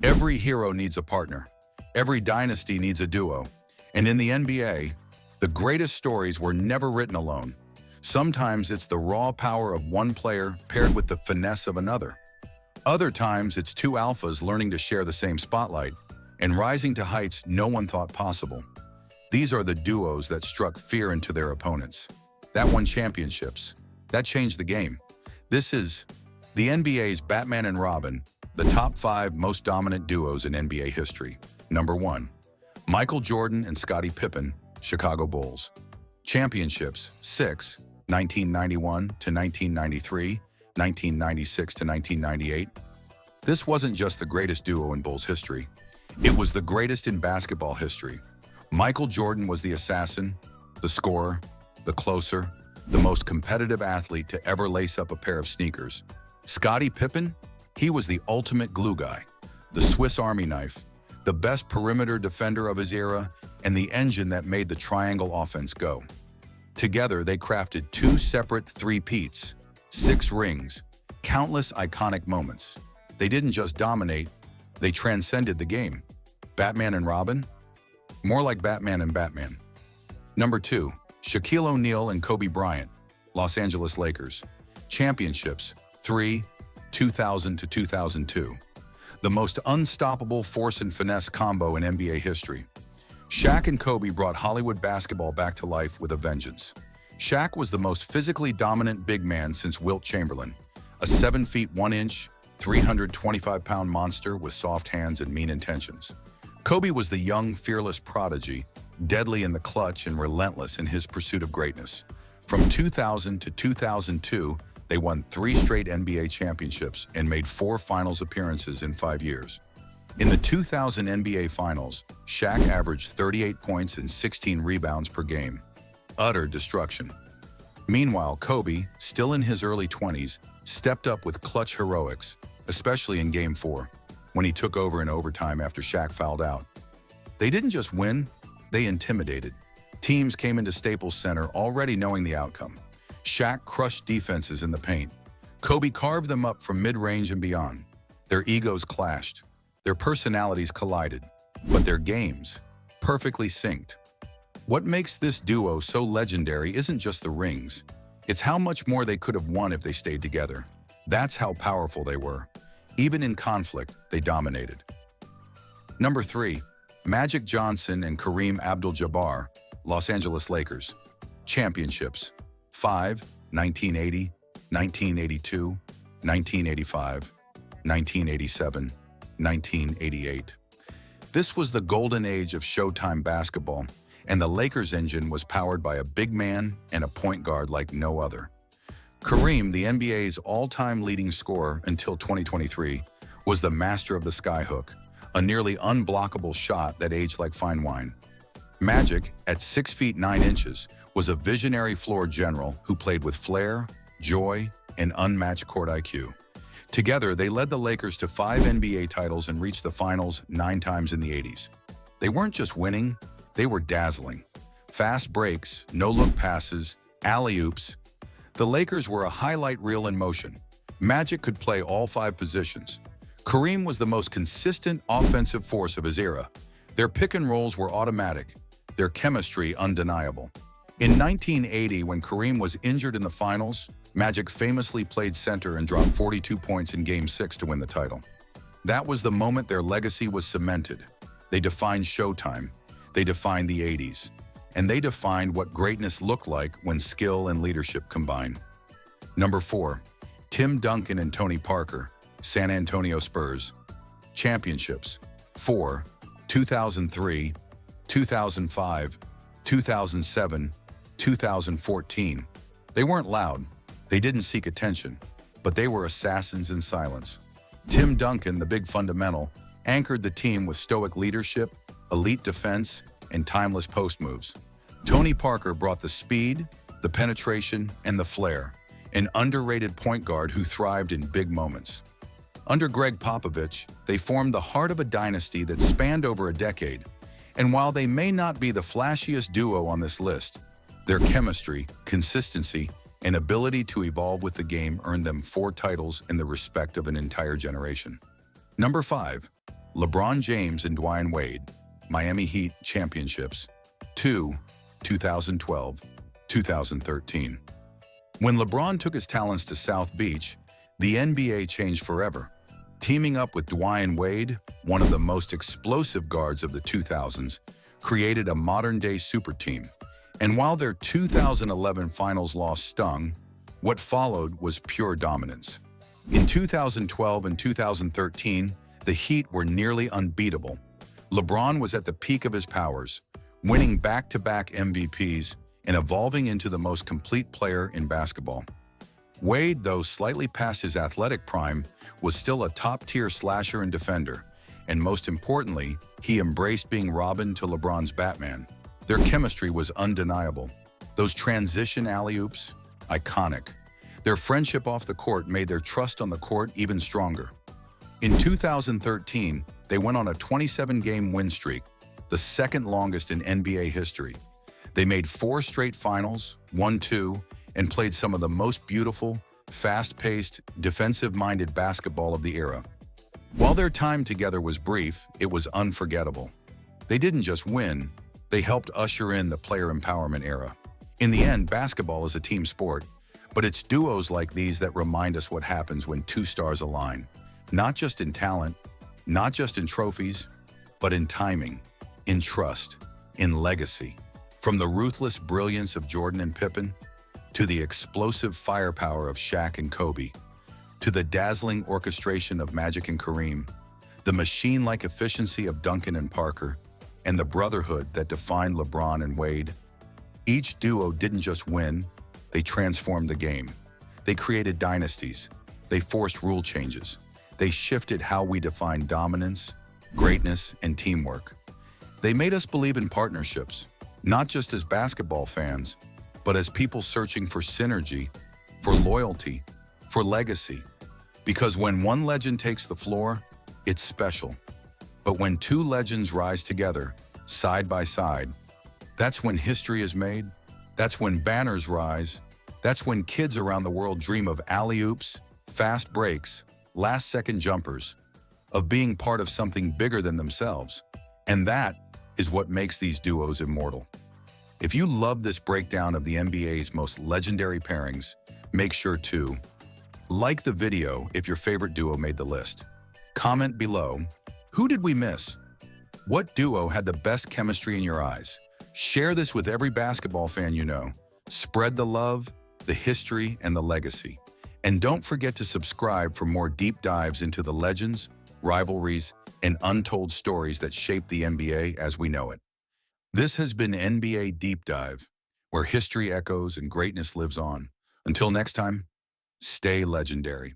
Every hero needs a partner. Every dynasty needs a duo. And in the NBA, the greatest stories were never written alone. Sometimes it's the raw power of one player paired with the finesse of another. Other times it's two alphas learning to share the same spotlight and rising to heights no one thought possible. These are the duos that struck fear into their opponents, that won championships, that changed the game. This is the NBA's Batman and Robin, the top 5 most dominant duos in NBA history. Number 1. Michael Jordan and Scottie Pippen, Chicago Bulls. Championships: 6, 1991 to 1993, 1996 to 1998. This wasn't just the greatest duo in Bulls history. It was the greatest in basketball history. Michael Jordan was the assassin, the scorer, the closer, the most competitive athlete to ever lace up a pair of sneakers. Scottie Pippen? He was the ultimate glue guy, the Swiss Army knife, the best perimeter defender of his era, and the engine that made the triangle offense go. Together, they crafted 2 separate three-peats, 6 rings, countless iconic moments. They didn't just dominate, they transcended the game. Batman and Robin? More like Batman and Batman. Number 2. Shaquille O'Neal and Kobe Bryant, Los Angeles Lakers. Championships: 3, 2000 to 2002. The most unstoppable force and finesse combo in NBA history. Shaq and Kobe brought Hollywood basketball back to life with a vengeance. Shaq was the most physically dominant big man since Wilt Chamberlain, a 7 feet 1 inch, 325-pound monster with soft hands and mean intentions. Kobe was the young, fearless prodigy, deadly in the clutch and relentless in his pursuit of greatness. From 2000 to 2002, they won 3 straight NBA championships and made 4 finals appearances in 5 years. In the 2000 NBA Finals, Shaq averaged 38 points and 16 rebounds per game. Utter destruction. Meanwhile, Kobe, still in his early 20s, stepped up with clutch heroics, especially in Game 4, when he took over in overtime after Shaq fouled out. They didn't just win, they intimidated. Teams came into Staples Center already knowing the outcome. Shaq crushed defenses in the paint. Kobe carved them up from mid-range and beyond. Their egos clashed. Their personalities collided. But their games, perfectly synced. What makes this duo so legendary isn't just the rings. It's how much more they could have won if they stayed together. That's how powerful they were. Even in conflict, they dominated. Number 3. Magic Johnson and Kareem Abdul-Jabbar, Los Angeles Lakers. Championships: 5, 1980, 1982, 1985, 1987, 1988. This was the golden age of Showtime basketball, and the Lakers' engine was powered by a big man and a point guard like no other. Kareem, the NBA's all-time leading scorer until 2023, was the master of the skyhook, a nearly unblockable shot that aged like fine wine. Magic, at 6 feet 9 inches, was a visionary floor general who played with flair, joy, and unmatched court IQ. Together, they led the Lakers to 5 NBA titles and reached the finals 9 times in the 80s. They weren't just winning, they were dazzling. Fast breaks, no-look passes, alley-oops. The Lakers were a highlight reel in motion. Magic could play all 5 positions. Kareem was the most consistent offensive force of his era. Their pick and rolls were automatic, their chemistry undeniable. In 1980, when Kareem was injured in the finals, Magic famously played center and dropped 42 points in Game 6 to win the title. That was the moment their legacy was cemented. They defined Showtime, they defined the 80s, and they defined what greatness looked like when skill and leadership combine. Number 4. Tim Duncan and Tony Parker, San Antonio Spurs. Championships: 4, 2003, 2005, 2007, 2014. They weren't loud, they didn't seek attention, but they were assassins in silence. Tim Duncan, the big fundamental, anchored the team with stoic leadership, elite defense, and timeless post moves. Tony Parker brought the speed, the penetration, and the flair, an underrated point guard who thrived in big moments. Under Greg Popovich, they formed the heart of a dynasty that spanned over a decade. And while they may not be the flashiest duo on this list, their chemistry, consistency, and ability to evolve with the game earned them 4 titles and the respect of an entire generation. Number 5. LeBron James and Dwayne Wade, Miami Heat championships. 2. 2012, 2013. When LeBron took his talents to South Beach, the NBA changed forever. Teaming up with Dwayne Wade, one of the most explosive guards of the 2000s, created a modern-day super team. And while their 2011 finals loss stung, what followed was pure dominance. In 2012 and 2013, the Heat were nearly unbeatable. LeBron was at the peak of his powers, winning back-to-back MVPs and evolving into the most complete player in basketball. Wade, though slightly past his athletic prime, was still a top-tier slasher and defender, and most importantly, he embraced being Robin to LeBron's Batman. Their chemistry was undeniable. Those transition alley-oops, iconic. Their friendship off the court made their trust on the court even stronger. In 2013, they went on a 27-game win streak, the second longest in NBA history. They made 4 straight finals, won 2, and played some of the most beautiful, fast-paced, defensive-minded basketball of the era. While their time together was brief, it was unforgettable. They didn't just win, they helped usher in the player empowerment era. In the end, basketball is a team sport, but it's duos like these that remind us what happens when 2 stars align. Not just in talent, not just in trophies, but in timing, in trust, in legacy. From the ruthless brilliance of Jordan and Pippen, to the explosive firepower of Shaq and Kobe, to the dazzling orchestration of Magic and Kareem, the machine-like efficiency of Duncan and Parker, and the brotherhood that defined LeBron and Wade. Each duo didn't just win, they transformed the game. They created dynasties. They forced rule changes. They shifted how we define dominance, greatness, and teamwork. They made us believe in partnerships, not just as basketball fans, but as people searching for synergy, for loyalty, for legacy. Because when one legend takes the floor, it's special. But when 2 legends rise together, side by side, that's when history is made. That's when banners rise. That's when kids around the world dream of alley-oops, fast breaks, last-second jumpers, of being part of something bigger than themselves. And that is what makes these duos immortal. If you love this breakdown of the NBA's most legendary pairings, make sure to like the video if your favorite duo made the list. Comment below, who did we miss? What duo had the best chemistry in your eyes? Share this with every basketball fan you know. Spread the love, the history, and the legacy. And don't forget to subscribe for more deep dives into the legends, rivalries, and untold stories that shape the NBA as we know it. This has been NBA Deep Dive, where history echoes and greatness lives on. Until next time, stay legendary.